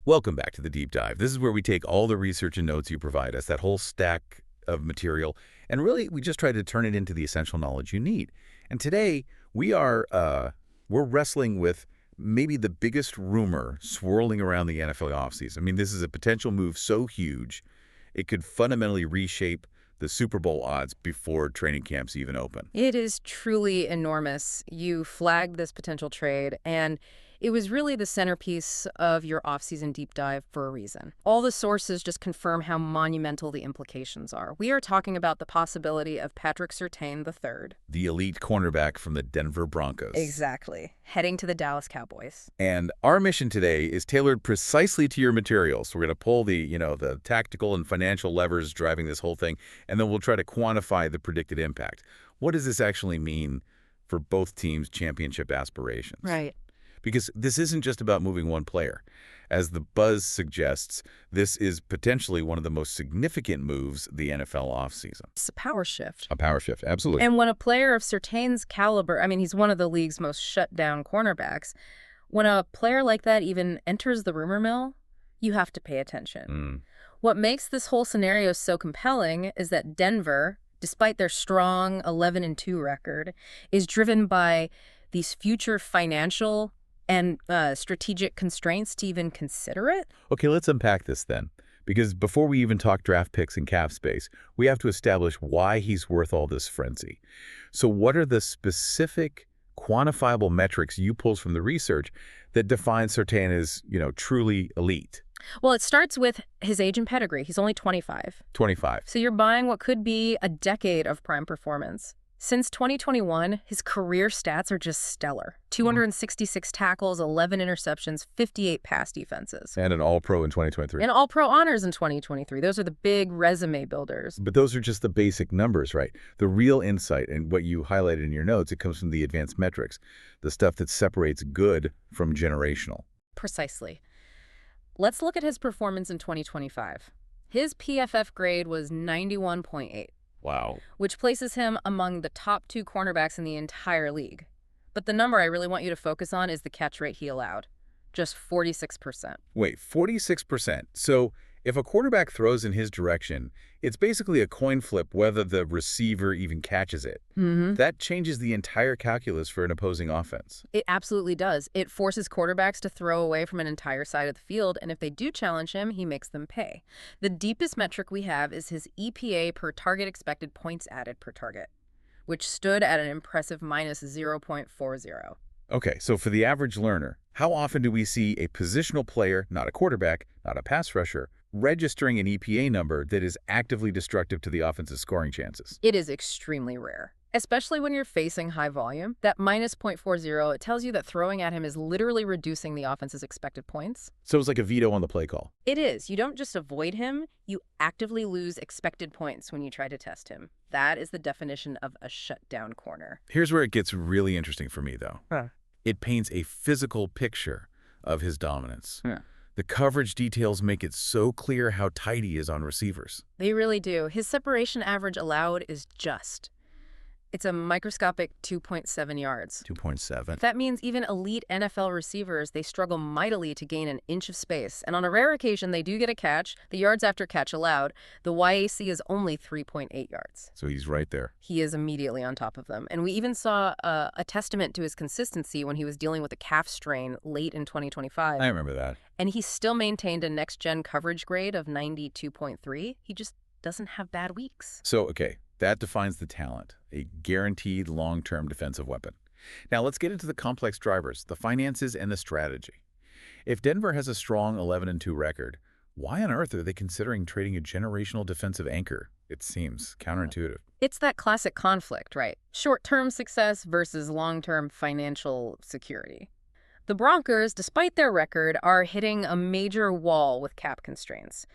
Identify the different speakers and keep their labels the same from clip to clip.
Speaker 1: Welcome back to the Deep Dive. This is where we take all the research and notes you provide us, that whole stack of material, and really we just try to turn it into the essential knowledge you need. And today we're wrestling with maybe the biggest rumor swirling around the NFL offseason. I mean, this is a potential move so huge, it could fundamentally reshape the Super Bowl odds before training camps even open.
Speaker 2: It is truly enormous. You flagged this potential trade, and it was really the centerpiece of your off-season deep dive for a reason. All the sources just confirm how monumental the implications are. We are talking about the possibility of Patrick Surtain III.
Speaker 1: The elite cornerback from the Denver Broncos.
Speaker 2: Exactly. Heading to the Dallas Cowboys.
Speaker 1: And our mission today is tailored precisely to your materials. We're going to pull the tactical and financial levers driving this whole thing, and then we'll try to quantify the predicted impact. What does this actually mean for both teams' championship aspirations?
Speaker 2: Right.
Speaker 1: Because this isn't just about moving one player. As the buzz suggests, this is potentially one of the most significant moves the NFL offseason.
Speaker 2: It's a power shift.
Speaker 1: A power shift, absolutely.
Speaker 2: And when a player of Surtain's caliber, I mean, he's one of the league's most shut-down cornerbacks, when a player like that even enters the rumor mill, you have to pay attention. What makes this whole scenario so compelling is that Denver, despite their strong 11-2 record, is driven by these future financial and strategic constraints to even consider it?
Speaker 1: Okay, let's unpack this then. Because before we even talk draft picks and cap space, we have to establish why he's worth all this frenzy. So what are the specific, quantifiable metrics you pulled from the research that define Surtain as, truly elite?
Speaker 2: Well, it starts with his age and pedigree. He's only 25.
Speaker 1: 25.
Speaker 2: So you're buying what could be a decade of prime performance. Since 2021, his career stats are just stellar. 266 tackles, 11 interceptions, 58 pass defenses.
Speaker 1: And an All-Pro in 2023.
Speaker 2: And All-Pro honors in 2023. Those are the big resume builders.
Speaker 1: But those are just the basic numbers, right? The real insight and what you highlighted in your notes, it comes from the advanced metrics, the stuff that separates good from generational.
Speaker 2: Precisely. Let's look at his performance in 2025. His PFF grade was 91.8.
Speaker 1: Wow.
Speaker 2: Which places him among the top 2 cornerbacks in the entire league. But the number I really want you to focus on is the catch rate he allowed. Just 46%.
Speaker 1: Wait, 46%. So if a quarterback throws in his direction, it's basically a coin flip whether the receiver even catches it. That changes the entire calculus for an opposing offense.
Speaker 2: It absolutely does. It forces quarterbacks to throw away from an entire side of the field, and if they do challenge him, he makes them pay. The deepest metric we have is his EPA per target expected points added per target, which stood at an impressive minus 0.40.
Speaker 1: Okay, so for the average learner, how often do we see a positional player, not a quarterback, not a pass rusher, registering an EPA number that is actively destructive to the offense's scoring chances?
Speaker 2: It is extremely rare, especially when you're facing high volume. That minus 0.40, it tells you that throwing at him is literally reducing the offense's expected points.
Speaker 1: So it's like a veto on the play call.
Speaker 2: It is. You don't just avoid him, you actively lose expected points when you try to test him. That is the definition of a shutdown corner.
Speaker 1: Here's where it gets really interesting for me, though. It paints a physical picture of his dominance. The coverage details make it so clear how tight he is on receivers.
Speaker 2: They really do. His separation average allowed is just. It's a microscopic 2.7 yards.
Speaker 1: 2.7.
Speaker 2: That means even elite NFL receivers, they struggle mightily to gain an inch of space. And on a rare occasion, they do get a catch. The yards after catch allowed. The YAC is only 3.8 yards.
Speaker 1: So he's right there.
Speaker 2: He is immediately on top of them. And we even saw a testament to his consistency when he was dealing with a calf strain late in 2025.
Speaker 1: I remember that.
Speaker 2: And he still maintained a next-gen coverage grade of 92.3. He just doesn't have bad weeks.
Speaker 1: So, okay. That defines the talent, a guaranteed long-term defensive weapon. Now let's get into the complex drivers, the finances and the strategy. If Denver has a strong 11-2 record, why on earth are they considering trading a generational defensive anchor? It seems counterintuitive.
Speaker 2: It's that classic conflict, right? Short-term success versus long-term financial security. The Broncos, despite their record, are hitting a major wall with cap constraints.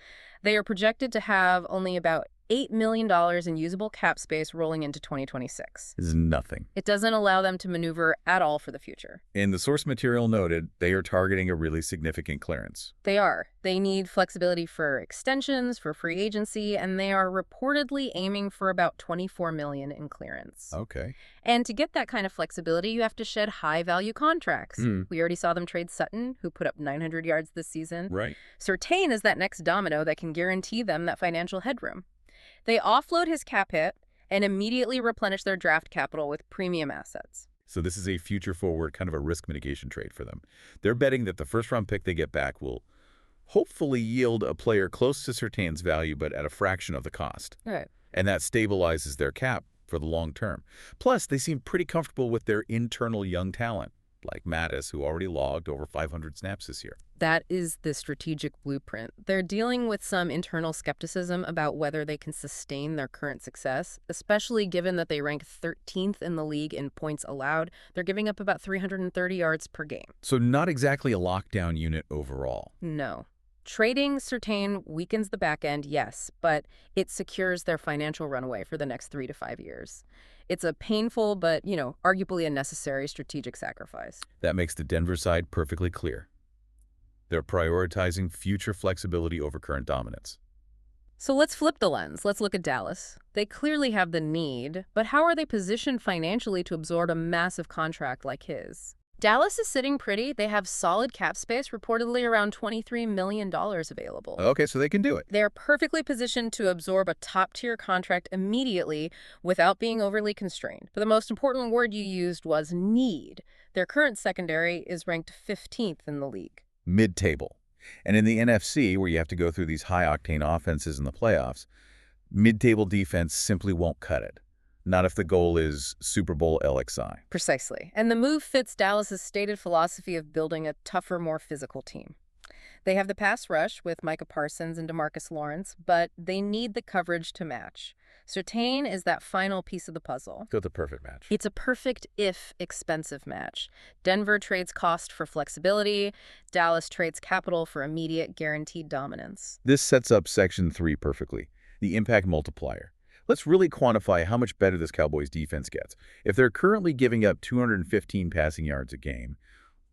Speaker 2: They are projected to have only about $8 million in usable cap space rolling into 2026.
Speaker 1: Is nothing.
Speaker 2: It doesn't allow them to maneuver at all for the future.
Speaker 1: And the source material noted they are targeting a really significant clearance.
Speaker 2: They are. They need flexibility for extensions, for free agency, and they are reportedly aiming for about $24 million in clearance.
Speaker 1: Okay.
Speaker 2: And to get that kind of flexibility, you have to shed high-value contracts. We already saw them trade Sutton, who put up 900 yards this season.
Speaker 1: Right.
Speaker 2: Surtain is that next domino that can guarantee them that financial headroom. They offload his cap hit and immediately replenish their draft capital with premium assets.
Speaker 1: So this is a future-forward kind of a risk mitigation trade for them. They're betting that the first-round pick they get back will hopefully yield a player close to Surtain's value but at a fraction of the cost.
Speaker 2: Right.
Speaker 1: And that stabilizes their cap for the long term. Plus, they seem pretty comfortable with their internal young talent, like Mattis, who already logged over 500 snaps this year.
Speaker 2: That is the strategic blueprint. They're dealing with some internal skepticism about whether they can sustain their current success, especially given that they rank 13th in the league in points allowed. They're giving up about 330 yards per game.
Speaker 1: So not exactly a lockdown unit overall.
Speaker 2: No. Trading Surtain weakens the back end, yes, but it secures their financial runway for the next 3 to 5 years. It's a painful but, arguably a necessary strategic sacrifice.
Speaker 1: That makes the Denver side perfectly clear. They're prioritizing future flexibility over current dominance.
Speaker 2: So let's flip the lens. Let's look at Dallas. They clearly have the need, but how are they positioned financially to absorb a massive contract like his? Dallas is sitting pretty. They have solid cap space, reportedly around $23 million available.
Speaker 1: Okay, so they can do it.
Speaker 2: They're perfectly positioned to absorb a top-tier contract immediately without being overly constrained. But the most important word you used was need. Their current secondary is ranked 15th in the league.
Speaker 1: Mid-table. And in the NFC, where you have to go through these high-octane offenses in the playoffs, mid-table defense simply won't cut it. Not if the goal is Super Bowl LXI.
Speaker 2: Precisely. And the move fits Dallas's stated philosophy of building a tougher, more physical team. They have the pass rush with Micah Parsons and DeMarcus Lawrence, but they need the coverage to match. Surtain is that final piece of the puzzle.
Speaker 1: So it's a perfect match.
Speaker 2: It's a perfect, if expensive, match. Denver trades cost for flexibility. Dallas trades capital for immediate, guaranteed dominance.
Speaker 1: This sets up Section 3 perfectly, the impact multiplier. Let's really quantify how much better this Cowboys defense gets. If they're currently giving up 215 passing yards a game,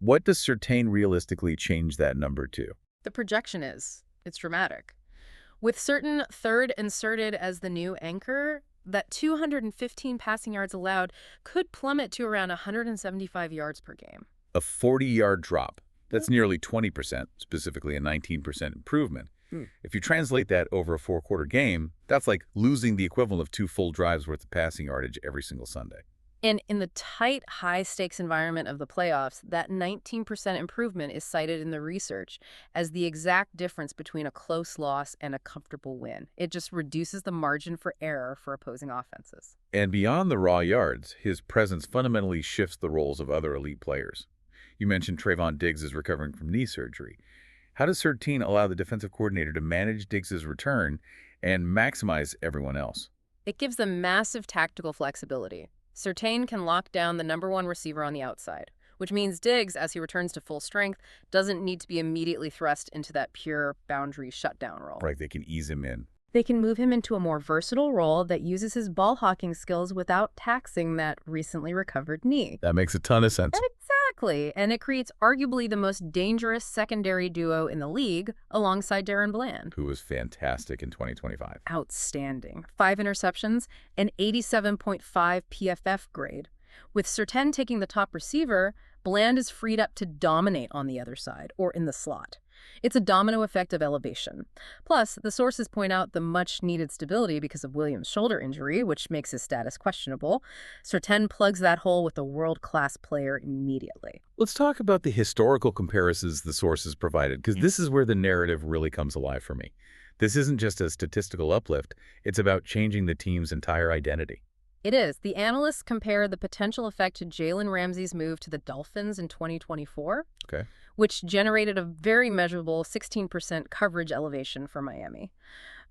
Speaker 1: what does Surtain realistically change that number to?
Speaker 2: The projection is, it's dramatic. With Surtain third inserted as the new anchor, that 215 passing yards allowed could plummet to around 175 yards per game.
Speaker 1: A 40-yard drop. That's nearly 20%, specifically a 19% improvement. If you translate that over a 4-quarter game, that's like losing the equivalent of 2 full drives worth of passing yardage every single Sunday.
Speaker 2: And in the tight, high-stakes environment of the playoffs, that 19% improvement is cited in the research as the exact difference between a close loss and a comfortable win. It just reduces the margin for error for opposing offenses.
Speaker 1: And beyond the raw yards, his presence fundamentally shifts the roles of other elite players. You mentioned Trayvon Diggs is recovering from knee surgery. How does Surtain allow the defensive coordinator to manage Diggs' return and maximize everyone else?
Speaker 2: It gives them massive tactical flexibility. Surtain can lock down the #1 receiver on the outside, which means Diggs, as he returns to full strength, doesn't need to be immediately thrust into that pure boundary shutdown role.
Speaker 1: Right, they can ease him in.
Speaker 2: They can move him into a more versatile role that uses his ball hawking skills without taxing that recently recovered knee.
Speaker 1: That makes a ton of sense.
Speaker 2: Exactly, and it creates arguably the most dangerous secondary duo in the league alongside Darren Bland.
Speaker 1: Who was fantastic in 2025.
Speaker 2: Outstanding. 5 interceptions, an 87.5 PFF grade. With Surtain taking the top receiver, Bland is freed up to dominate on the other side, or in the slot. It's a domino effect of elevation. Plus, the sources point out the much-needed stability because of Williams' shoulder injury, which makes his status questionable. Surtain plugs that hole with a world-class player immediately.
Speaker 1: Let's talk about the historical comparisons the sources provided, because this is where the narrative really comes alive for me. This isn't just a statistical uplift. It's about changing the team's entire identity.
Speaker 2: It is. The analysts compare the potential effect to Jalen Ramsey's move to the Dolphins in 2024, which generated a very measurable 16% coverage elevation for Miami.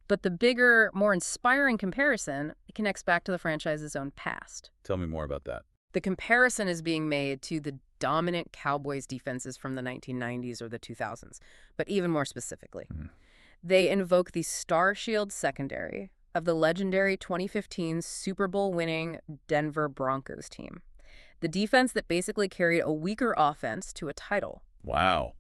Speaker 2: But the bigger, more inspiring comparison connects back to the franchise's own past.
Speaker 1: Tell me more about that.
Speaker 2: The comparison is being made to the dominant Cowboys defenses from the 1990s or the 2000s, but even more specifically. They invoke the Star Shield secondary, of the legendary 2015 Super Bowl winning Denver Broncos team. The defense that basically carried a weaker offense to a title.
Speaker 1: Wow.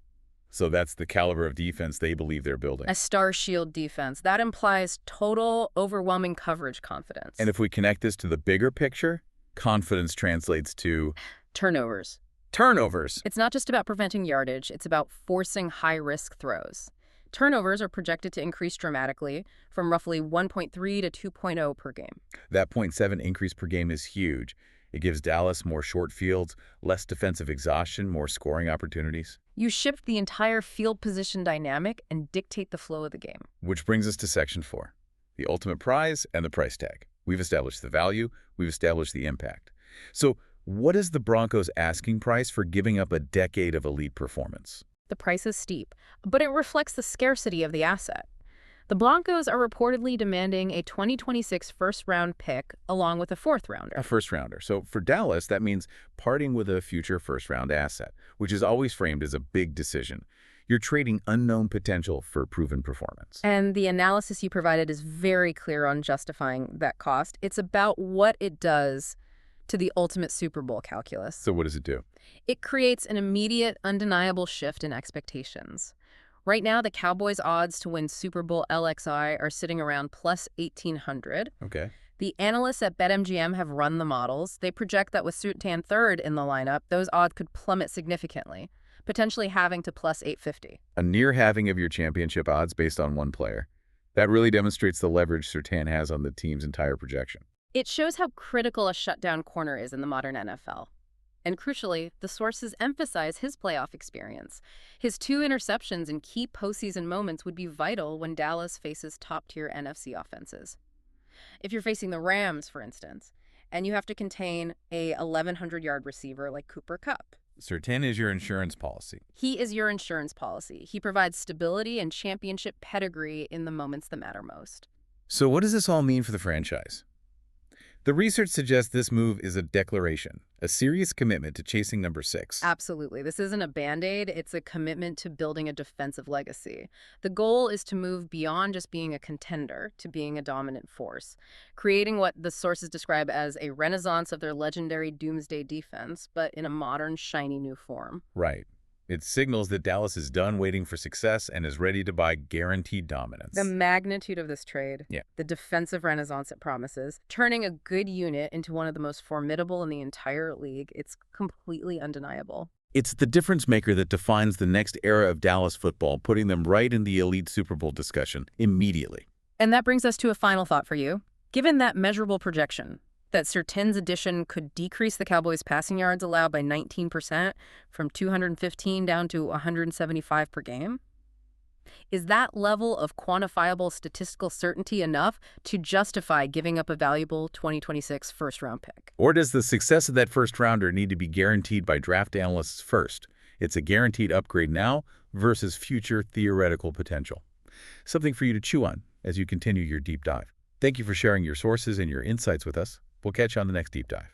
Speaker 1: So that's the caliber of defense they believe they're building.
Speaker 2: A star shield defense. That implies total, overwhelming coverage confidence.
Speaker 1: And if we connect this to the bigger picture, confidence translates to
Speaker 2: turnovers.
Speaker 1: Turnovers.
Speaker 2: It's not just about preventing yardage, it's about forcing high-risk throws. Turnovers are projected to increase dramatically from roughly 1.3 to 2.0 per game.
Speaker 1: That 0.7 increase per game is huge. It gives Dallas more short fields, less defensive exhaustion, more scoring opportunities.
Speaker 2: You shift the entire field position dynamic and dictate the flow of the game.
Speaker 1: Which brings us to Section 4, the ultimate prize and the price tag. We've established the value, we've established the impact. So what is the Broncos' asking price for giving up a decade of elite performance?
Speaker 2: The price is steep, but it reflects the scarcity of the asset. The Broncos are reportedly demanding a 2026 first-round pick along with a fourth-rounder.
Speaker 1: A first-rounder. So for Dallas, that means parting with a future first-round asset, which is always framed as a big decision. You're trading unknown potential for proven performance.
Speaker 2: And the analysis you provided is very clear on justifying that cost. It's about what it does to the ultimate Super Bowl calculus.
Speaker 1: So what does it do?
Speaker 2: It creates an immediate, undeniable shift in expectations. Right now, the Cowboys' odds to win Super Bowl LXI are sitting around plus 1,800.
Speaker 1: Okay.
Speaker 2: The analysts at BetMGM have run the models. They project that with Surtain third in the lineup, those odds could plummet significantly, potentially halving to plus 850.
Speaker 1: A near halving of your championship odds based on one player. That really demonstrates the leverage Surtain has on the team's entire projection.
Speaker 2: It shows how critical a shutdown corner is in the modern NFL. And crucially, the sources emphasize his playoff experience. His 2 interceptions in key postseason moments would be vital when Dallas faces top-tier NFC offenses. If you're facing the Rams, for instance, and you have to contain a 1,100-yard receiver like Cooper Kupp.
Speaker 1: Surtain is your insurance policy.
Speaker 2: He is your insurance policy. He provides stability and championship pedigree in the moments that matter most.
Speaker 1: So what does this all mean for the franchise? The research suggests this move is a declaration, a serious commitment to chasing number 6.
Speaker 2: Absolutely. This isn't a Band-Aid. It's a commitment to building a defensive legacy. The goal is to move beyond just being a contender to being a dominant force, creating what the sources describe as a renaissance of their legendary doomsday defense, but in a modern, shiny new form.
Speaker 1: Right. It signals that Dallas is done waiting for success and is ready to buy guaranteed dominance.
Speaker 2: The magnitude of this trade,
Speaker 1: Yeah.
Speaker 2: the defensive renaissance it promises, turning a good unit into one of the most formidable in the entire league, it's completely undeniable.
Speaker 1: It's the difference maker that defines the next era of Dallas football, putting them right in the elite Super Bowl discussion immediately.
Speaker 2: And that brings us to a final thought for you. Given that measurable projection, that Surtain's addition could decrease the Cowboys' passing yards allowed by 19% from 215 down to 175 per game? Is that level of quantifiable statistical certainty enough to justify giving up a valuable 2026 first-round pick?
Speaker 1: Or does the success of that first-rounder need to be guaranteed by draft analysts first? It's a guaranteed upgrade now versus future theoretical potential. Something for you to chew on as you continue your deep dive. Thank you for sharing your sources and your insights with us. We'll catch you on the next deep dive.